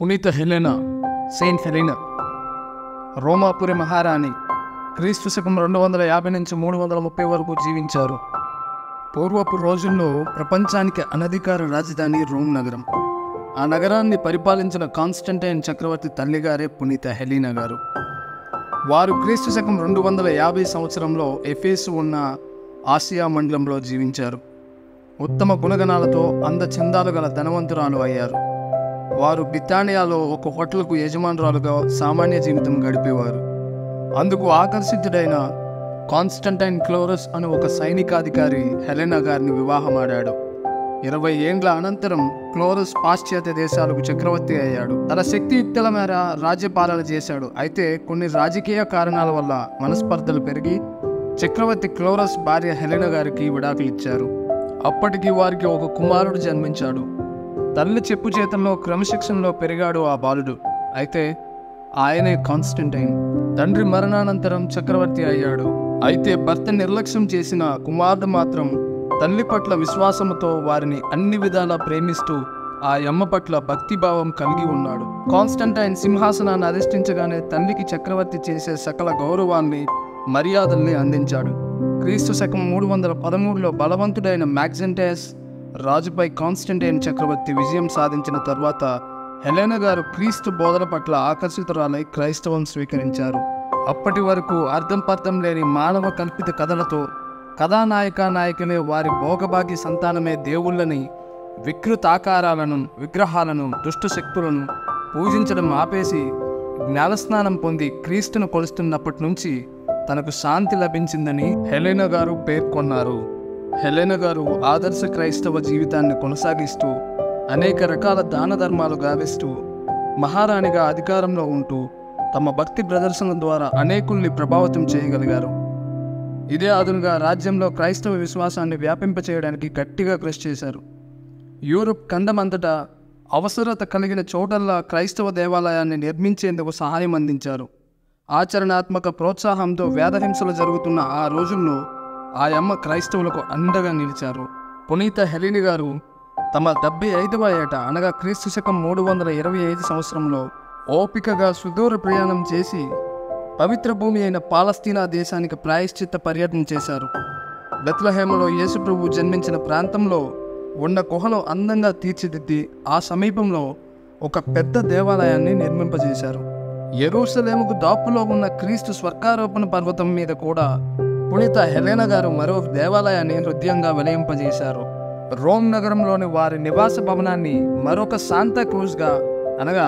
పునీత Helena, Saint Helena, రోమాపురి మహారాణి, క్రీస్తు శకం 250 నుంచి 330 వరకు జీవించారు. పూర్వపు రోజుల్లో ప్రపంచానికి అనధికార రాజధాని రోమ్ నగరం. ఆ నగరాన్ని పరిపాలించిన కాన్స్టంటైన్ చక్రవర్తి తల్లిగారే పునీత హెలెనా గారు. వారు క్రీస్తు శకం 250 సంవత్సరంలో ఎఫెసు ఉన్న ఆసియా మండలంలో జీవించారు. ఉత్తమ గుణగణాలతో అందచందాలు గల ధనవంతురాలు అయ్యారు. వారు బితానియాలో ఒక హోటల్కు యజమానురాలుగా సామాన్య జీవితం గడిపేవారు. అందుకు ఆకర్షితుడైన కాన్స్టంటైన్ క్లోరస్ అనే ఒక సైనికాధికారి హెలెనా గారిని వివాహమాడాడు. 20 ఏండ్ల అనంతరం క్లోరస్ పాశ్చాత్య దేశాలకు చక్రవర్తి అయ్యాడు. తన శక్తియుక్తుల మేర రాజ్యపాలన చేశాడు. అయితే కొన్ని రాజకీయ కారణాల వల్ల మనస్పర్ధలు పెరిగి చక్రవర్తి క్లోరస్ భార్య హెలెనా గారికి విడాకులు ఇచ్చారు. అప్పటికి వారికి ఒక కుమారుడు జన్మించాడు. తల్లి చెప్పు చేతల్లో క్రమశిక్షణలో పెరిగాడు ఆ బాలుడు. అయితే ఆయనే కాన్స్టంటైన్. తండ్రి మరణానంతరం చక్రవర్తి అయ్యాడు. అయితే భర్త నిర్లక్ష్యం చేసిన కుమారుడు మాత్రం తల్లి పట్ల విశ్వాసముతో వారిని అన్ని విధాలా ప్రేమిస్తూ ఆ అమ్మ పట్ల భక్తిభావం కలిగి ఉన్నాడు. కాన్స్టంటైన్ సింహాసనాన్ని అధిష్ఠించగానే తల్లికి చక్రవర్తి చేసే సకల గౌరవాన్ని, మర్యాదల్ని అందించాడు. క్రీస్తు శకం 313లో బలవంతుడైన మ్యాగ్జెంటస్ రాజుపై కాన్స్టంటైన్ చక్రవర్తి విజయం సాధించిన తర్వాత హెలెనా గారు క్రీస్తు బోధన పట్ల ఆకర్షితురాలై క్రైస్తవం స్వీకరించారు. అప్పటి వరకు అర్థం పర్థం లేని మానవ కల్పిత కథలతో నాయకులే వారి భోగభాగ్య సంతానమే దేవుళ్ళని, వికృతాకారాలను, విగ్రహాలను, దుష్ట శక్తులను పూజించడం ఆపేసి జ్ఞానస్నానం పొంది క్రీస్తును కొలుస్తున్నప్పటి నుంచి తనకు శాంతి లభించిందని హెలెనా గారు పేర్కొన్నారు. హెలెనా గారు ఆదర్శ క్రైస్తవ జీవితాన్ని కొనసాగిస్తూ అనేక రకాల దాన ధర్మాలు గావిస్తూ మహారాణిగా అధికారంలో ఉంటూ తమ భక్తి ప్రదర్శన ద్వారా అనేకుల్ని ప్రభావితం చేయగలిగారు. ఇదే అదునుగా రాజ్యంలో క్రైస్తవ విశ్వాసాన్ని వ్యాపింపచేయడానికి గట్టిగా కృషి చేశారు. యూరప్ ఖండమంతటా అవసరత కలిగిన చోటల్లా క్రైస్తవ దేవాలయాన్ని నిర్మించేందుకు సహాయం అందించారు. ఆచరణాత్మక ప్రోత్సాహంతో వేదహింసలు జరుగుతున్న ఆ రోజుల్లో ఆ అమ్మ క్రైస్తవులకు అండగా నిలిచారు. పునీత హెలెనా గారు తమ 75వ ఏట అనగా క్రీస్తు శకం 325 సంవత్సరంలో ఓపికగా సుదూర ప్రయాణం చేసి పవిత్ర భూమి అయిన పాలస్తీనా దేశానికి ప్రాయశ్చిత్త పర్యటన చేశారు. బెత్లెహేములో యేసుప్రభు జన్మించిన ప్రాంతంలో ఉన్న గుహను అందంగా తీర్చిదిద్ది ఆ సమీపంలో ఒక పెద్ద దేవాలయాన్ని నిర్మింపజేశారు. యెరూషలేముకు దాపులో ఉన్న క్రీస్తు స్వర్గారోపణ పర్వతం మీద కూడా పునీత హెలెనా గారు మరో దేవాలయాన్ని హృదయంగా వెలయింపజేశారు. రోమ్ నగరంలోని వారి నివాస భవనాన్ని మరొక శాంతా క్రూజ్గా అనగా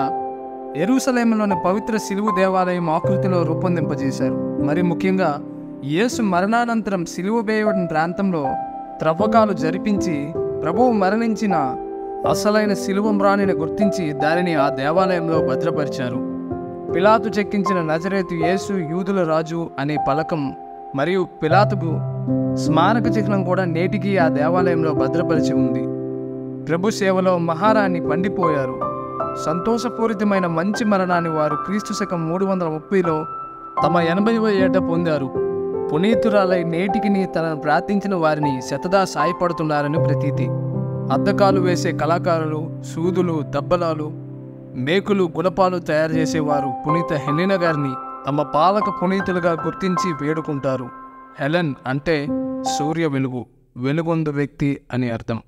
యెరూషలేములోని పవిత్ర సిలువు దేవాలయం ఆకృతిలో రూపొందింపజేశారు. మరి ముఖ్యంగా యేసు మరణానంతరం సిలువ వేయబడిన ప్రాంతంలో త్రవ్వకాలు జరిపించి ప్రభువు మరణించిన అసలైన సిలువ మ్రాణిని గుర్తించి దానిని ఆ దేవాలయంలో భద్రపరిచారు. పిలాతు చెక్కించిన నజరేతు యేసు యూదుల రాజు అనే పలకం మరియు పిలాతుకు స్మారక చిహ్నం కూడా నేటికి ఆ దేవాలయంలో భద్రపరిచి ఉంది. ప్రభు సేవలో మహారాణి పండిపోయారు. సంతోషపూరితమైన మంచి మరణాన్ని వారు క్రీస్తు శకం 330లో తమ 80వ ఏట పొందారు. పునీతురాలై నేటికి తనను ప్రార్థించిన వారిని శతదా సాయపడుతున్నారని ప్రతీతి. అద్దకాలు వేసే కళాకారులు, సూదులు, దబ్బలాలు, మేకులు, గుణపాలు తయారు చేసేవారు పునీత హెలెనా గారిని తమ పాలక పునీతులుగా గుర్తించి వేడుకుంటారు. హెలెన్ అంటే సూర్య వెలుగు, వెలుగొందు వ్యక్తి అని అర్థం.